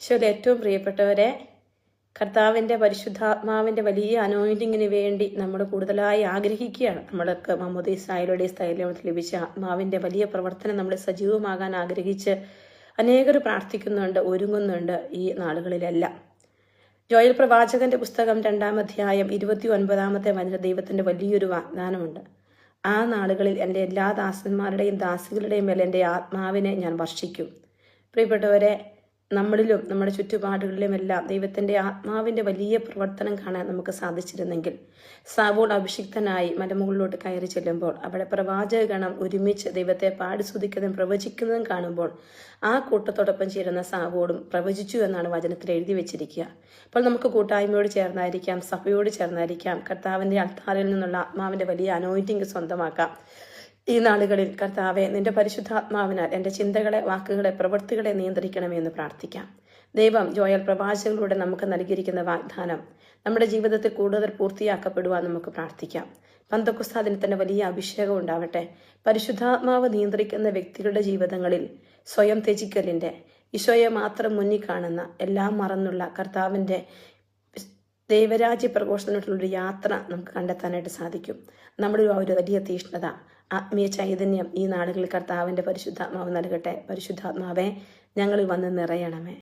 ഈശോയിൽ ഏറ്റവും പ്രിയപ്പെട്ടവരെ, കർത്താവിൻ്റെ പരിശുദ്ധാത്മാവിൻ്റെ വലിയ അനോയിൻറ്റിങ്ങിന് വേണ്ടി നമ്മൾ കൂടുതലായി ആഗ്രഹിക്കുകയാണ്. നമ്മൾക്ക് മാമോദീസായിലൂടെ സ്ഥൈര്യത്തിൽ ലഭിച്ച ആത്മാവിൻ്റെ വലിയ പ്രവർത്തനം നമ്മൾ സജീവമാകാൻ ആഗ്രഹിച്ച് അനേകർ പ്രാർത്ഥിക്കുന്നുണ്ട്, ഒരുങ്ങുന്നുണ്ട് ഈ നാളുകളിലെല്ലാം. ജോയൽ പ്രവാചകന്റെ പുസ്തകം 2-ാം അധ്യായം 29-ാമത്തെ വചന ദൈവത്തിൻ്റെ വലിയൊരു വാഗ്ദാനമുണ്ട്. ആ നാളുകളിൽ എൻ്റെ എല്ലാ ദാസന്മാരുടെയും ദാസികളുടെയും മേൽ എൻ്റെ ആത്മാവിനെ ഞാൻ വർഷിക്കും. പ്രിയപ്പെട്ടവരെ, നമ്മളിലും നമ്മുടെ ചുറ്റുപാടുകളിലുമെല്ലാം ദൈവത്തിൻ്റെ ആത്മാവിൻ്റെ വലിയ പ്രവർത്തനം കാണാൻ നമുക്ക് സാധിച്ചിരുന്നെങ്കിൽ, സാവൂൾ അഭിഷിക്തനായി മലമുകളിലോട്ട് കയറി ചെല്ലുമ്പോൾ അവിടെ പ്രവാചക ഗണം ഒരുമിച്ച് ദൈവത്തെ പാടി സ്തുതിക്കുന്നതും പ്രവചിക്കുന്നതും കാണുമ്പോൾ ആ കൂട്ടത്തോടൊപ്പം ചേരുന്ന സാവൂളും പ്രവചിച്ചു എന്നാണ് വചനത്തിൽ എഴുതി വെച്ചിരിക്കുക. അപ്പോൾ നമുക്ക് കൂട്ടായ്മയോട് ചേർന്നായിരിക്കാം, സഭയോട് ചേർന്നായിരിക്കാം കർത്താവിൻ്റെ അൾത്താരിൽ നിന്നുള്ള ആത്മാവിൻ്റെ വലിയ അനോയിൻറ്റിങ് സ്വന്തമാക്കാം. ഈ നാളുകളിൽ കർത്താവെ, നിന്റെ പരിശുദ്ധാത്മാവിനാൽ എൻ്റെ ചിന്തകളെ, വാക്കുകളെ, പ്രവൃത്തികളെ നിയന്ത്രിക്കണമെന്ന് പ്രാർത്ഥിക്കാം. ദൈവം ജോയൽ പ്രവാചകനിലൂടെ നമുക്ക് നൽകിയിരിക്കുന്ന വാഗ്ദാനം നമ്മുടെ ജീവിതത്തിൽ കൂടുതൽ പൂർത്തിയാക്കപ്പെടുവാൻ നമുക്ക് പ്രാർത്ഥിക്കാം. പന്തക്കുസ്താ ദിനത്തിൻ്റെ വലിയ അഭിഷേകം ഉണ്ടാവട്ടെ. പരിശുദ്ധാത്മാവ് നിയന്ത്രിക്കുന്ന വ്യക്തികളുടെ ജീവിതങ്ങളിൽ സ്വയം ത്യജിക്കലിൻ്റെ, ഈശോയെ മാത്രം മുന്നിൽ കാണുന്ന, എല്ലാം മറന്നുള്ള കർത്താവിൻ്റെ ദൈവരാജ്യ പ്രഘോഷണത്തിലുള്ളൊരു യാത്ര നമുക്ക് കണ്ടെത്താനായിട്ട് സാധിക്കും. നമ്മുടെ ഒരു വലിയ തീഷ്ണത, ആത്മീയ ചൈതന്യം ഈ നാളുകളിൽ കർത്താവിൻ്റെ പരിശുദ്ധാത്മാവ് നൽകട്ടെ. പരിശുദ്ധാത്മാവെ, ഞങ്ങളിൽ വന്ന് നിറയണമേ.